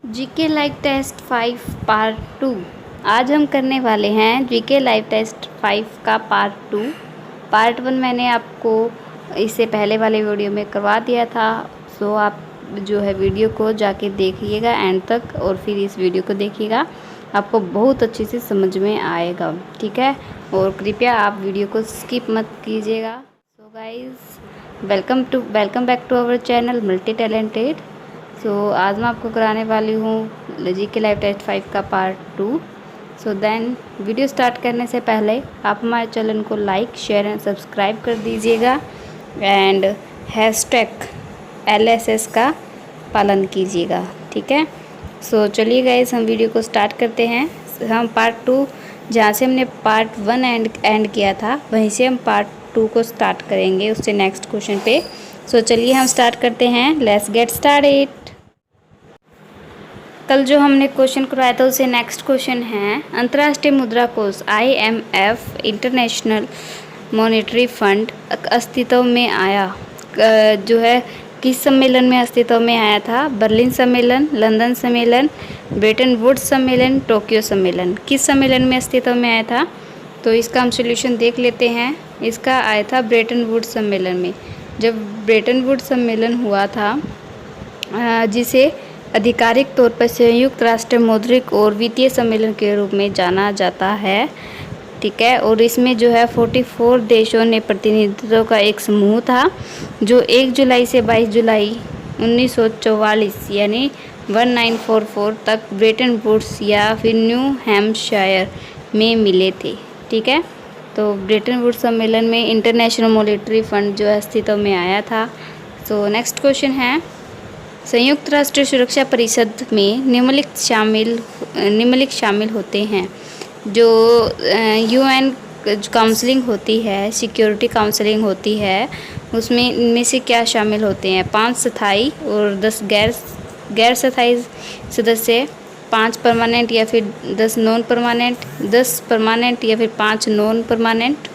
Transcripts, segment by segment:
GK live test 5 part 2। आज हम करने वाले हैं जीके लाइव टेस्ट 5 का पार्ट 2। पार्ट 1 मैंने आपको इससे पहले वाले वीडियो में करवा दिया था। सो आप जो है वीडियो को जाके देखिएगा एंड तक और फिर इस वीडियो को देखिएगा, आपको बहुत अच्छे से समझ में आएगा। ठीक है, और कृपया आप वीडियो को स्किप मत कीजिएगा। So guys, welcome back to our channel multi talented. So आज मैं आपको कराने वाली हूँ जीके लाइव टेस्ट 5 का part 2। So then video start करने से पहले आप हमारे चैनल को लाइक, शेयर एंड सब्सक्राइब कर दीजिएगा एंड हैशटैग LSS का पालन कीजिएगा। ठीक है, सो चलिए गाइस, हम वीडियो को स्टार्ट करते हैं। हम पार्ट 2 जहाँ से हमने पार्ट 1 एंड किया था वहीं से हम पार्ट 2 को स्टार्ट करेंगे, उससे नेक्स्ट क्वेश्चन पे। सो चलिए हम स्टार्ट करते हैं। Let's get started. कल जो हमने क्वेश्चन करवाया था उससे नेक्स्ट क्वेश्चन है, अंतर्राष्ट्रीय मुद्रा कोष IMF इंटरनेशनल मॉनेटरी फंड अस्तित्व में आया जो है किस सम्मेलन में अस्तित्व में आया था? बर्लिन सम्मेलन, लंदन सम्मेलन, ब्रेटन वुड्स सम्मेलन, टोक्यो सम्मेलन। किस सम्मेलन में अस्तित्व में आया था? तो इसका हम सोल्यूशन देख लेते हैं। इसका आया था ब्रेटन वुड्स सम्मेलन में। जब ब्रेटन वुड्स सम्मेलन हुआ था जिसे आधिकारिक तौर पर संयुक्त राष्ट्र मौद्रिक और वित्तीय सम्मेलन के रूप में जाना जाता है। ठीक है, और इसमें जो है 44 देशों ने प्रतिनिधित्व का एक समूह था जो 1 जुलाई से 22 जुलाई 1944 यानी 1944 तक ब्रेटन वुड्स या फिर न्यू हैम्पशायर में मिले थे। ठीक है, तो ब्रेटन वुड्स सम्मेलन में इंटरनेशनल मॉनेटरी फंड जो अस्तित्व में आया था। तो नेक्स्ट क्वेश्चन है, संयुक्त राष्ट्र सुरक्षा परिषद में निम्नलिखित शामिल होते हैं। जो UN काउंसलिंग होती है, सिक्योरिटी काउंसलिंग होती है, उसमें इनमें से क्या शामिल होते हैं? 5 स्थायी और 10 गैर स्थायी सदस्य, 5 परमानेंट या फिर 10 नॉन परमानेंट, 10 परमानेंट या फिर 5 नॉन परमानेंट,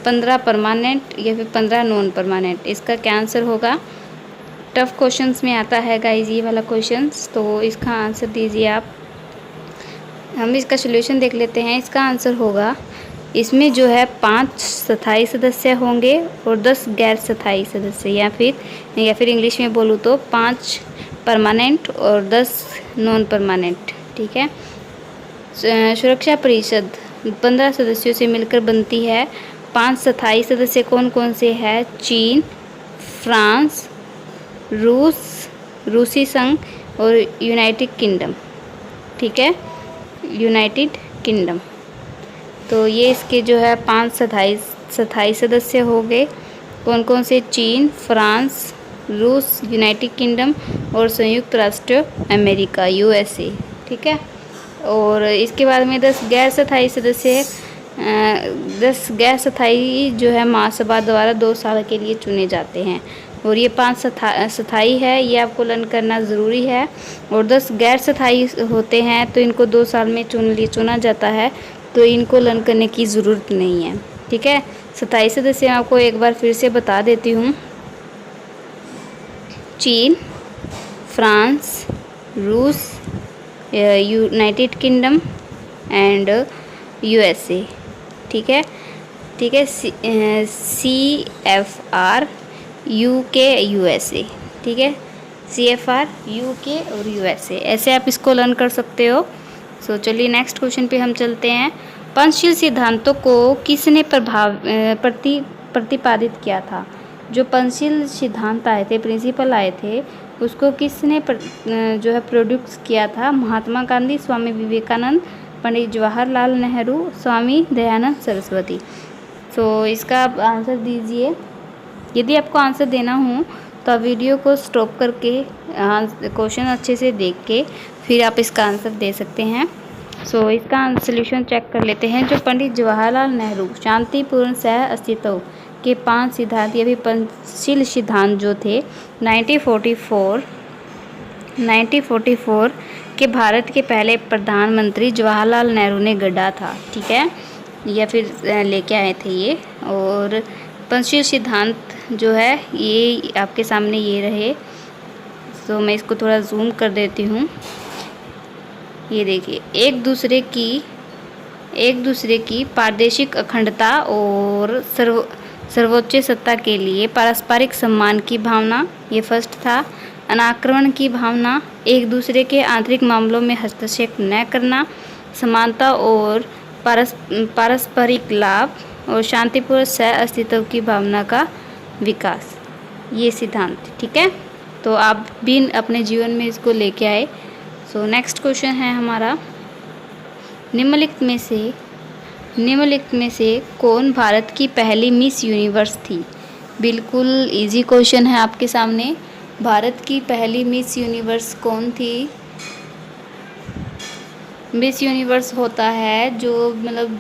15 परमानेंट या फिर 15 नॉन परमानेंट। इसका क्या आंसर होगा? टफ क्वेश्चंस में आता है गाइज ये वाला क्वेश्चंस, तो इसका आंसर दीजिए आप। हम इसका सोल्यूशन देख लेते हैं। इसका आंसर होगा, इसमें जो है 5 स्थायी सदस्य होंगे और 10 गैर स्थायी सदस्य, या फिर इंग्लिश में बोलूँ तो 5 परमानेंट और 10 नॉन परमानेंट। ठीक है, सुरक्षा परिषद 15 सदस्यों से मिलकर बनती है। 5 स्थायी सदस्य कौन कौन से हैं? चीन, फ्रांस, रूसी संघ और यूनाइटेड किंगडम। ठीक है, यूनाइटेड किंगडम। तो ये इसके जो है 5 स्थायी सदस्य हो गए। कौन कौन से? चीन, फ्रांस, रूस, यूनाइटेड किंगडम और संयुक्त राष्ट्र अमेरिका USA। ठीक है, और इसके बाद में 10 गैर स्थायी सदस्य 10 गैर स्थायी जो है महासभा द्वारा 2 साल के लिए चुने जाते हैं, और ये 5 स्थायी है, ये आपको लर्न करना ज़रूरी है। और 10 गैर स्थायी होते हैं तो इनको 2 साल में चुना जाता है, तो इनको लर्न करने की ज़रूरत नहीं है। ठीक है, स्थायी सदस्य आपको एक बार फिर से बता देती हूँ। चीन, फ्रांस, रूस, यूनाइटेड किंगडम एंड USA। ठीक है, CFR UK USA। ठीक है, CFR UK और USA, ऐसे आप इसको लर्न कर सकते हो। सो चलिए नेक्स्ट क्वेश्चन पे हम चलते हैं। पंचशील सिद्धांतों को किसने प्रतिपादित किया था? जो पंचशील सिद्धांत आए थे, प्रिंसिपल आए थे, उसको किसने जो है प्रोड्यूस किया था? महात्मा गांधी, स्वामी विवेकानंद, पंडित जवाहरलाल नेहरू, स्वामी दयानंद सरस्वती। सो इसका आप आंसर दीजिए। यदि आपको आंसर देना हो तो आप वीडियो को स्टॉप करके क्वेश्चन अच्छे से देख के फिर आप इसका आंसर दे सकते हैं। सो इसका सोल्यूशन चेक कर लेते हैं। जो पंडित जवाहरलाल नेहरू शांतिपूर्ण सह अस्तित्व के 5 सिद्धांत या फिर पंचशील सिद्धांत जो थे 1944 के भारत के पहले प्रधानमंत्री जवाहरलाल नेहरू ने गढ़ा था। ठीक है, या फिर लेके आए थे ये। और पंचशील सिद्धांत जो है ये आपके सामने ये रहे। तो मैं इसको थोड़ा जूम कर देती हूँ। ये देखिए, एक दूसरे की प्रादेशिक अखंडता और सर्वोच्च सत्ता के लिए पारस्परिक सम्मान की भावना, ये फर्स्ट था। अनाक्रमण की भावना, एक दूसरे के आंतरिक मामलों में हस्तक्षेप न करना, समानता और पारस्परिक लाभ और शांतिपूर्ण सह अस्तित्व की भावना का विकास, ये सिद्धांत। ठीक है, तो आप भी अपने जीवन में इसको लेके आए। सो नेक्स्ट क्वेश्चन है हमारा, निम्नलिखित में से कौन भारत की पहली मिस यूनिवर्स थी? बिल्कुल इजी क्वेश्चन है आपके सामने। भारत की पहली मिस यूनिवर्स कौन थी? मिस यूनिवर्स होता है जो मतलब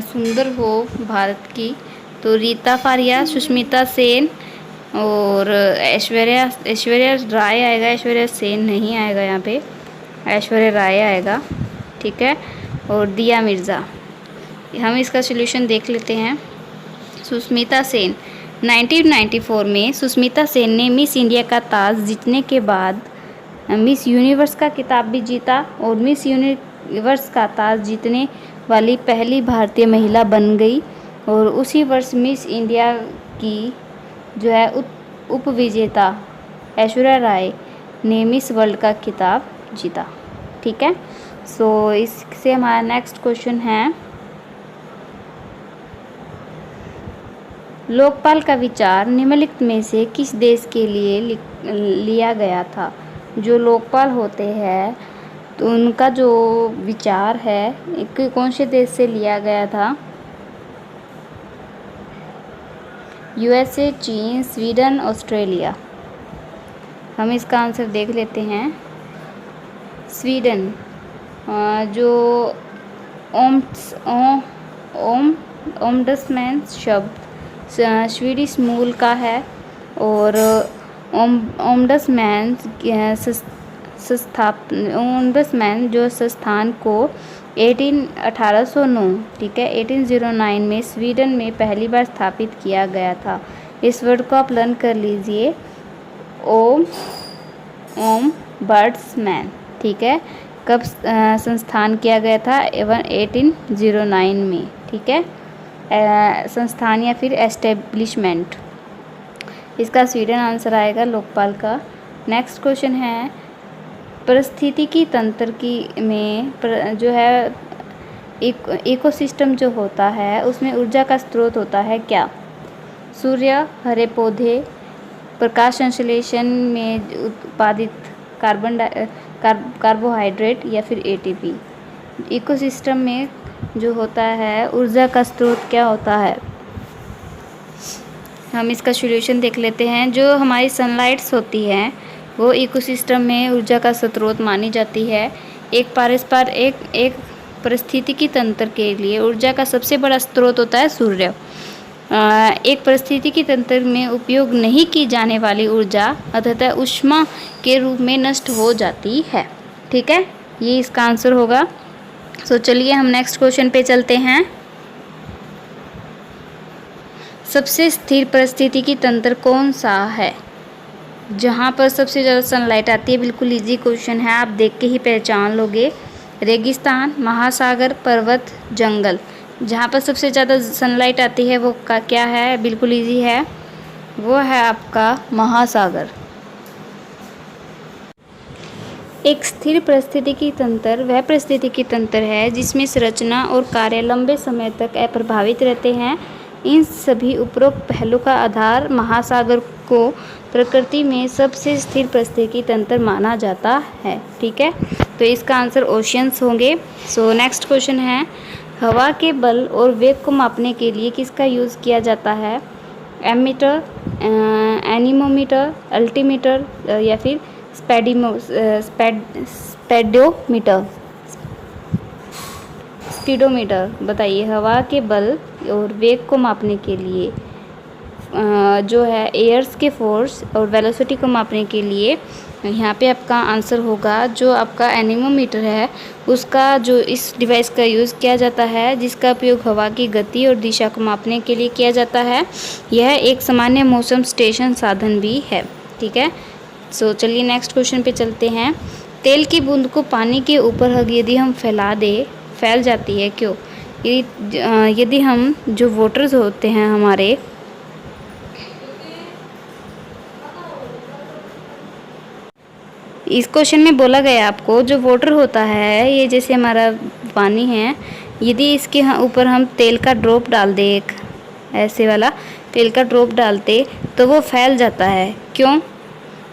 सुंदर हो भारत की, तो रीता फारिया, सुष्मिता सेन और ऐश्वर्या राय आएगा। ऐश्वर्या सेन नहीं आएगा यहाँ पे, ऐश्वर्या राय आएगा। ठीक है, और दिया मिर्ज़ा। हम इसका सॉल्यूशन देख लेते हैं। सुष्मिता सेन, 1994 में सुष्मिता सेन ने मिस इंडिया का ताज जीतने के बाद मिस यूनिवर्स का खिताब भी जीता और मिस यूनिवर्स का ताज जीतने वाली पहली भारतीय महिला बन गई। और उसी वर्ष मिस इंडिया की जो है उपविजेता ऐश्वर्या राय ने मिस वर्ल्ड का खिताब जीता। ठीक है, सो इससे हमारा नेक्स्ट क्वेश्चन है, लोकपाल का विचार निम्नलिखित में से किस देश के लिए लिया गया था? जो लोकपाल होते हैं तो उनका जो विचार है कौन से देश से लिया गया था? यूएसए, चीन, स्वीडन, ऑस्ट्रेलिया। हम इसका आंसर देख लेते हैं। स्वीडन, जो ओम्बड्समैन शब्द स्वीडिश मूल का है और ओम्बड्समैन जो संस्थान को 1809, ठीक है, 1809 में स्वीडन में पहली बार स्थापित किया गया था। इस वर्ड को आप लर्न कर लीजिए, ओम्बड्समैन। ठीक है, कब संस्थान किया गया था? 1809 में। ठीक है, संस्थान या फिर एस्टेब्लिशमेंट, इसका स्वीडन आंसर आएगा लोकपाल का। नेक्स्ट क्वेश्चन है, पारिस्थितिकी तंत्र में जो है इकोसिस्टम जो होता है उसमें ऊर्जा का स्रोत होता है क्या? सूर्य, हरे पौधे, प्रकाश संश्लेषण में उत्पादित कार्बोहाइड्रेट या फिर एटीपी। इकोसिस्टम में जो होता है ऊर्जा का स्रोत क्या होता है? हम इसका सॉल्यूशन देख लेते हैं। जो हमारी सनलाइट्स होती हैं वो इकोसिस्टम में ऊर्जा का स्रोत मानी जाती है। एक पारिस्थितिकी तंत्र के लिए ऊर्जा का सबसे बड़ा स्रोत होता है सूर्य। एक पारिस्थितिकी तंत्र में उपयोग नहीं की जाने वाली ऊर्जा अतः ऊष्मा के रूप में नष्ट हो जाती है। ठीक है, ये इसका आंसर होगा। सो चलिए हम नेक्स्ट क्वेश्चन पे चलते हैं। सबसे स्थिर पारिस्थितिकी तंत्र कौन सा है जहाँ पर सबसे ज़्यादा सनलाइट आती है? बिल्कुल इजी क्वेश्चन है, आप देख के ही पहचान लोगे। रेगिस्तान, महासागर, पर्वत, जंगल। जहाँ पर सबसे ज़्यादा सनलाइट आती है वो का क्या है? बिल्कुल इजी है, वो है आपका महासागर। एक स्थिर पारिस्थितिकी तंत्र वह पारिस्थितिकी तंत्र है जिसमें संरचना और कार्य लंबे समय तक अप्रभावित रहते हैं। इन सभी उपरोक्त पहलू का आधार महासागर को प्रकृति में सबसे स्थिर पारिस्थितिकी तंत्र माना जाता है। ठीक है, तो इसका आंसर ओशियंस होंगे। सो नेक्स्ट क्वेश्चन है, हवा के बल और वेग को मापने के लिए किसका यूज़ किया जाता है? एमीटर, एनीमोमीटर, अल्टीमीटर या फिर स्पीडोमीटर। बताइए, हवा के बल और वेग को मापने के लिए जो है एयर्स के फोर्स और वेलोसिटी को मापने के लिए यहाँ पे आपका आंसर होगा जो आपका एनीमोमीटर है, उसका जो इस डिवाइस का यूज़ किया जाता है जिसका उपयोग हवा की गति और दिशा को मापने के लिए किया जाता है। यह एक सामान्य मौसम स्टेशन साधन भी है। ठीक है, सो चलिए नेक्स्ट क्वेश्चन पे चलते हैं। तेल की बूंद को पानी के ऊपर यदि हम फैला दें, फैल जाती है क्यों? यदि हम जो वोटर्स होते हैं हमारे, इस क्वेश्चन में बोला गया आपको जो वाटर होता है, ये जैसे हमारा पानी है, यदि इसके ऊपर हम तेल का ड्रॉप डाल दें, एक ऐसे वाला तेल का ड्रॉप डालते तो वो फैल जाता है। क्यों?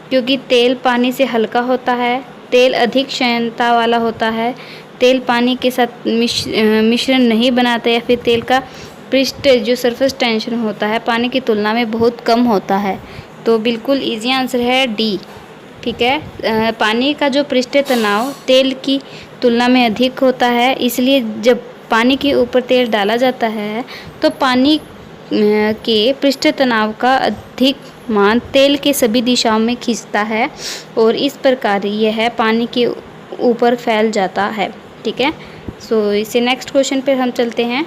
क्योंकि तेल पानी से हल्का होता है, तेल अधिक क्षमता वाला होता है, तेल पानी के साथ मिश्रण नहीं बनाता, या फिर तेल का पृष्ठ जो सरफेस टेंशन होता है पानी की तुलना में बहुत कम होता है। तो बिल्कुल इजी आंसर है डी। ठीक है, पानी का जो पृष्ठ तनाव तेल की तुलना में अधिक होता है, इसलिए जब पानी के ऊपर तेल डाला जाता है तो पानी के पृष्ठ तनाव का अधिक मान तेल के सभी दिशाओं में खींचता है और इस प्रकार यह पानी के ऊपर फैल जाता है। ठीक है, सो इसे नेक्स्ट क्वेश्चन पर हम चलते हैं।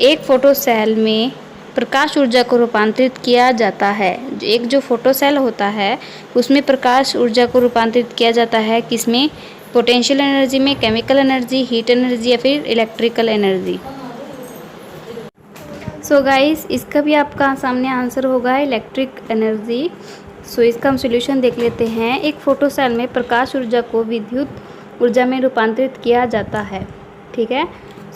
एक फोटो सेल में प्रकाश ऊर्जा को रूपांतरित किया जाता है। एक जो फोटो सेल होता है उसमें प्रकाश ऊर्जा को रूपांतरित किया जाता है किसमें? पोटेंशियल एनर्जी में, केमिकल एनर्जी, हीट एनर्जी या फिर इलेक्ट्रिकल एनर्जी। सो गाइस, इसका भी आपका सामने आंसर होगा इलेक्ट्रिक एनर्जी। सो इसका हम सोल्यूशन देख लेते हैं। एक फोटो सेल में प्रकाश ऊर्जा को विद्युत ऊर्जा में रूपांतरित किया जाता है। ठीक है,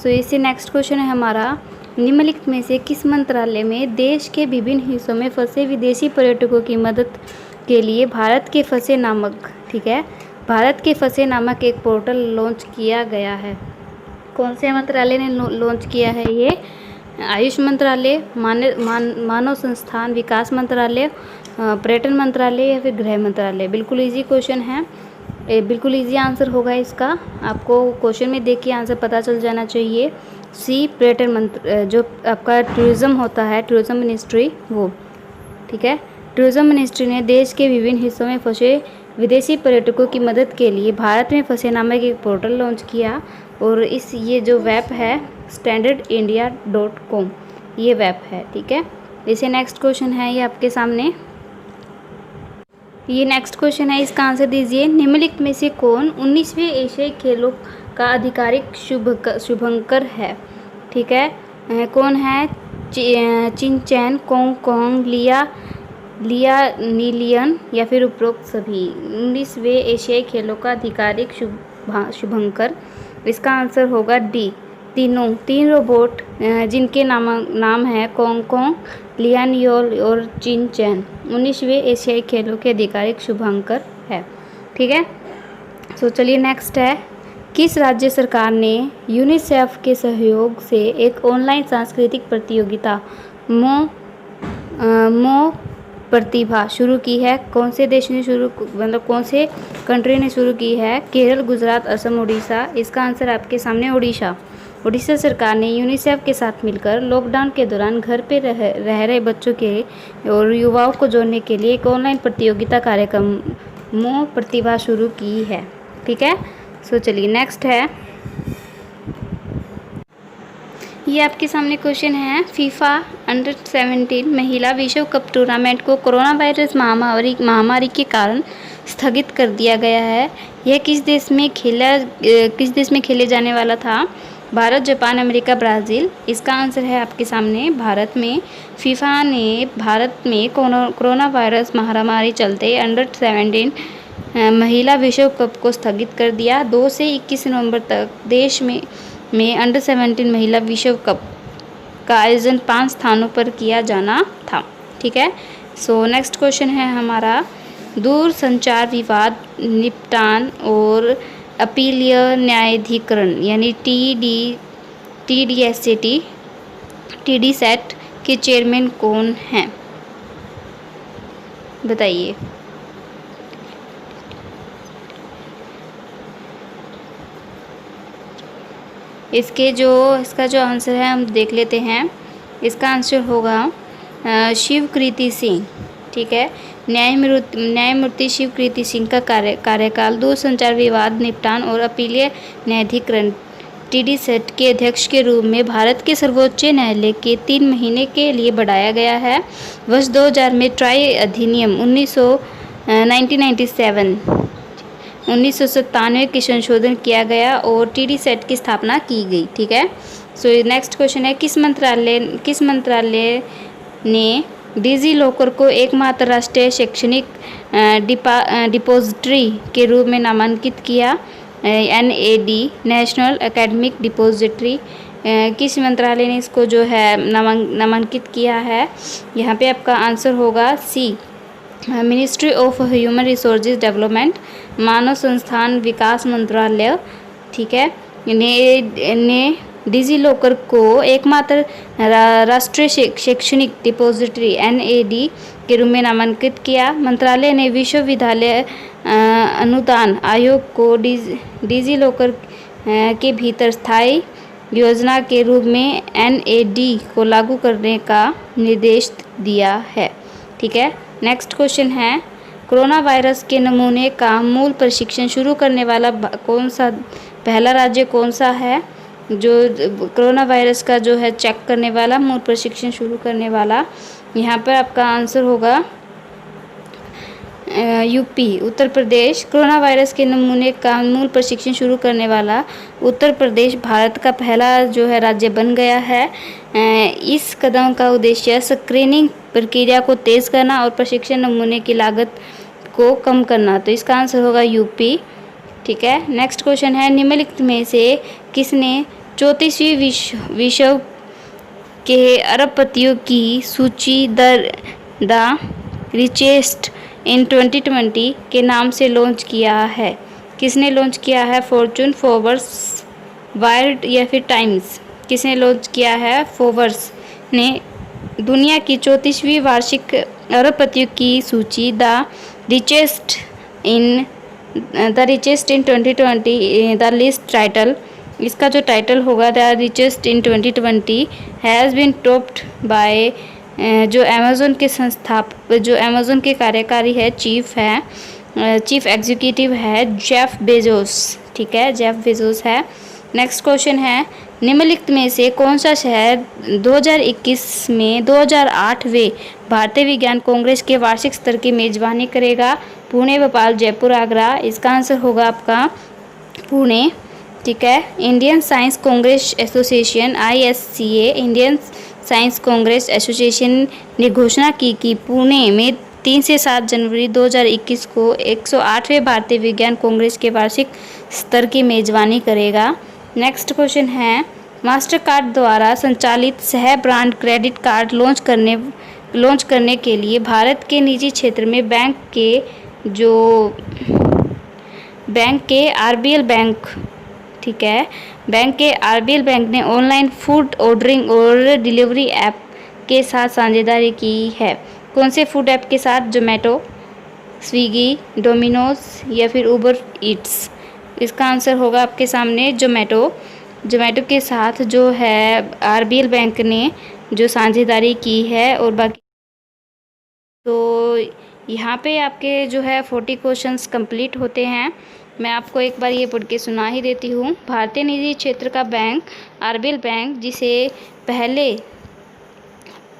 सो इससे नेक्स्ट क्वेश्चन है हमारा, निम्नलिखित में से किस मंत्रालय में देश के विभिन्न हिस्सों में फंसे विदेशी पर्यटकों की मदद के लिए भारत के फंसे नामक, ठीक है, भारत के फंसे नामक एक पोर्टल लॉन्च किया गया है? कौन से मंत्रालय ने लॉन्च किया है ये? आयुष मंत्रालय, मानव संस्थान विकास मंत्रालय, पर्यटन मंत्रालय या फिर गृह मंत्रालय? बिल्कुल इजी क्वेश्चन है, बिल्कुल इजी आंसर होगा इसका। आपको क्वेश्चन में देख के आंसर पता चल जाना चाहिए। सी, पर्यटन मंत्र, जो आपका टूरिज़्म होता है, टूरिज़्म मिनिस्ट्री, वो। ठीक है, टूरिज़्म मिनिस्ट्री ने देश के विभिन्न हिस्सों में फंसे विदेशी पर्यटकों की मदद के लिए भारत में फंसे नामक एक पोर्टल लॉन्च किया और ये जो वेब है standardindia.com, ये वेब है। ठीक है, इसे नेक्स्ट क्वेश्चन है ये आपके सामने। ये नेक्स्ट क्वेश्चन है, इसका आंसर दीजिए। निम्नलिखित में से कौन 19वें एशियाई खेलों का आधिकारिक शुभंकर है? ठीक है, कौन है? चिनचैन, कोंग, लिया नीलियन या फिर उपरोक्त सभी? 19वें एशियाई खेलों का आधिकारिक शुभंकर, इसका आंसर होगा डी, तीन रोबोट जिनके नाम है कोंग, लियानियोल और चिनचैन, 19वें एशियाई खेलों के आधिकारिक शुभंकर है। ठीक है, सो चलिए नेक्स्ट है, किस राज्य सरकार ने यूनिसेफ के सहयोग से एक ऑनलाइन सांस्कृतिक प्रतियोगिता मो प्रतिभा शुरू की है? कौन से देश ने कौन से कंट्री ने शुरू की है? केरल, गुजरात, असम, उड़ीसा? इसका आंसर आपके सामने उड़ीसा सरकार ने यूनिसेफ के साथ मिलकर लॉकडाउन के दौरान घर पे रह रहे बच्चों के और युवाओं को जोड़ने के लिए एक ऑनलाइन प्रतियोगिता कार्यक्रम मो प्रतिभा शुरू की है। ठीक है, सो चलिए नेक्स्ट है, ये आपके सामने क्वेश्चन है, फीफा अंडर 17 महिला विश्व कप टूर्नामेंट को कोरोना वायरस महामारी के कारण स्थगित कर दिया गया है। यह किस देश में खेले जाने वाला था? Bharat, Japan, America, Brazil? इसका आंसर है आपके सामने भारत में। फीफा ने भारत में कोरोना वायरस महामारी चलते अंडर 17 महिला विश्व कप को स्थगित कर दिया। 2 से 21 नवंबर तक देश में अंडर 17 महिला विश्व कप का आयोजन 5 स्थानों पर किया जाना था। ठीक है, सो नेक्स्ट क्वेश्चन है हमारा, दूरसंचार विवाद निपटान और अपीलीय न्यायाधिकरण यानी TDSAT के चेयरमैन कौन हैं? बताइए। इसका जो आंसर है हम देख लेते हैं। इसका आंसर होगा शिवकृति सिंह। ठीक है, न्यायमूर्ति शिवकृति सिंह का कार्यकाल दूरसंचार विवाद निपटान और अपीलीय न्यायाधिकरण TDSAT के अध्यक्ष के रूप में भारत के सर्वोच्च न्यायालय के 3 महीने के लिए बढ़ाया गया है। वर्ष 2000 में ट्राई अधिनियम 1997 1997 की संशोधन किया गया और टीडी सेट की स्थापना की गई। ठीक है। सो नेक्स्ट क्वेश्चन है, किस मंत्रालय ने डिजी लॉकर को एकमात्र राष्ट्रीय शैक्षणिक डिपॉजिटरी के रूप में नामांकित किया? NAD, national academic depository. किस मंत्रालय ने इसको जो है नामांकित किया है? यहाँ पे आपका आंसर होगा C, ministry of human resources development, मानव संस्थान विकास मंत्रालय। ठीक है। ने डिजी लॉकर को एकमात्र राष्ट्रीय शैक्षणिक डिपॉजिटरी NAD के रूप में नामांकित किया। मंत्रालय ने विश्वविद्यालय अनुदान आयोग को डिजी लॉकर के भीतर स्थायी योजना के रूप में NAD को लागू करने का निर्देश दिया है। ठीक है। नेक्स्ट क्वेश्चन है, कोरोना वायरस के नमूने का मूल परीक्षण शुरू करने वाला पहला राज्य कौन सा है? जो कोरोना वायरस का जो है चेक करने वाला, मूल परीक्षण शुरू करने वाला, यहाँ पर आपका आंसर होगा UP, Uttar Pradesh. Corona virus के नमूने का मूल परीक्षण शुरू करने वाला उत्तर प्रदेश भारत का पहला जो है राज्य बन गया है। इस कदम का उद्देश्य स्क्रीनिंग प्रक्रिया को तेज़ करना और प्रशिक्षण नमूने की लागत को कम करना। तो इसका आंसर होगा UP। ठीक है। नेक्स्ट क्वेश्चन है, निम्नलिखित में से किसने 34वीं विश्व के अरबपतियों की सूची द रिचेस्ट इन 2020 के नाम से लॉन्च किया है? किसने लॉन्च किया है? फॉर्चून, फोर्ब्स, वाइल्ड या फिर टाइम्स? किसने लॉन्च किया है? फोर्ब्स ने दुनिया की 34वीं वार्षिक अरबपतियों की सूची the richest in 2020 the list title, इसका जो टाइटल होगा the richest in 2020 has been topped by जो अमेज़न के जो अमेज़न के कार्यकारी है, चीफ एग्जीक्यूटिव है जेफ बेजोस। ठीक है, जेफ बेजोस है। नेक्स्ट क्वेश्चन है, निम्नलिखित में से कौन सा शहर 2021 में 2008वें भारतीय विज्ञान कांग्रेस के वार्षिक स्तर की मेजबानी करेगा? पुणे, भोपाल, जयपुर, आगरा? इसका आंसर होगा आपका पुणे। ठीक है। Indian science Congress association ISCA, Indian science Congress association ने घोषणा की कि पुणे में 3 से 7 जनवरी 2021 को 108वें भारतीय विज्ञान कांग्रेस के वार्षिक स्तर की मेजबानी करेगा। नेक्स्ट क्वेश्चन है, मास्टर कार्ड द्वारा संचालित सह ब्रांड क्रेडिट कार्ड लॉन्च करने के लिए भारत के निजी क्षेत्र में बैंक के RBL बैंक, ठीक है, बैंक के RBL बैंक ने ऑनलाइन फूड ऑर्डरिंग और डिलीवरी ऐप के साथ साझेदारी की है। कौन से फूड ऐप के साथ? जोमेटो, स्विगी, डोमिनोज या फिर उबर ईट्स? इसका आंसर होगा आपके सामने जोमेटो के साथ जो है RBL बैंक ने जो साझेदारी की है। और बाकी तो यहाँ पे आपके जो है 40 क्वेश्चंस कंप्लीट होते हैं। मैं आपको एक बार ये पढ़ के सुना ही देती हूँ। भारतीय निजी क्षेत्र का बैंक RBL बैंक,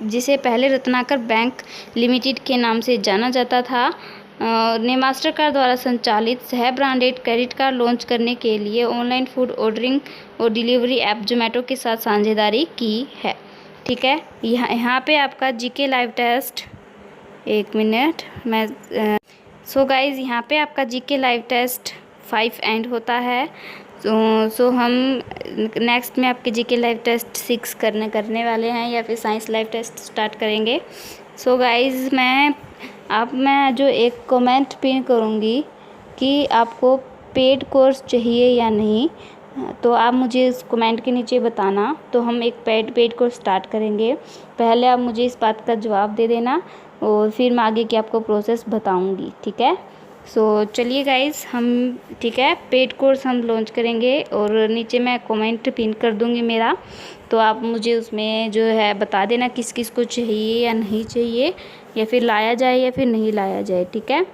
जिसे पहले रत्नाकर बैंक लिमिटेड के नाम से जाना जाता था, ने मास्टर कार्ड द्वारा संचालित सह ब्रांडेड क्रेडिट कार्ड लॉन्च करने के लिए ऑनलाइन फूड ऑर्डरिंग और डिलीवरी ऐप जोमेटो के साथ साझेदारी की है। ठीक है। यहाँ पे आपका GK लाइव टेस्ट, एक मिनट मैं सो गाइज़ यहाँ पे आपका GK लाइव टेस्ट 5 एंड होता है। सो हम नेक्स्ट में आपके GK लाइव टेस्ट 6 करने वाले हैं या फिर साइंस लाइव टेस्ट स्टार्ट करेंगे। सो गाइज़ मैं जो एक कमेंट पिन करूँगी कि आपको पेड कोर्स चाहिए या नहीं, तो आप मुझे इस कमेंट के नीचे बताना, तो हम एक पेड कोर्स स्टार्ट करेंगे। पहले आप मुझे इस बात का जवाब दे देना और फिर मैं आगे की आपको प्रोसेस बताऊंगी। ठीक है। सो चलिए गाइज़ ठीक है, पेड कोर्स हम लॉन्च करेंगे और नीचे मैं कमेंट पिन कर दूंगी मेरा, तो आप मुझे उसमें जो है बता देना किस किस को चाहिए या नहीं चाहिए, या फिर लाया जाए या फिर नहीं लाया जाए। ठीक है।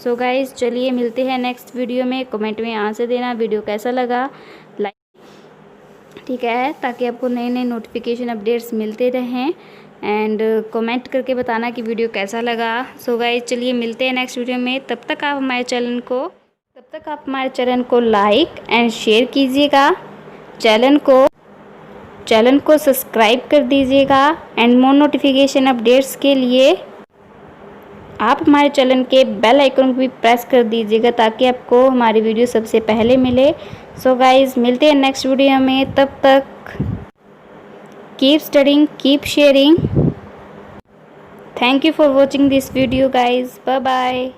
सो गाइज़ चलिए मिलते हैं नेक्स्ट वीडियो में। कमेंट में आंसर देना वीडियो कैसा लगा, लाइक, ठीक है, ताकि आपको नए नए नोटिफिकेशन अपडेट्स मिलते रहें। एंड कमेंट करके बताना कि वीडियो कैसा लगा। सो गाइस चलिए मिलते हैं नेक्स्ट वीडियो में, तब तक आप हमारे चैनल को तब तक आप हमारे चैनल को लाइक एंड शेयर कीजिएगा, चैनल को सब्सक्राइब कर दीजिएगा एंड मोर नोटिफिकेशन अपडेट्स के लिए आप हमारे चैनल के बेल आइकन को भी प्रेस कर दीजिएगा ताकि आपको हमारी वीडियो सबसे पहले मिले। सो गाइस, मिलते हैं नेक्स्ट वीडियो में। तब तक keep studying, keep sharing. Thank you for watching this video guys. Bye bye.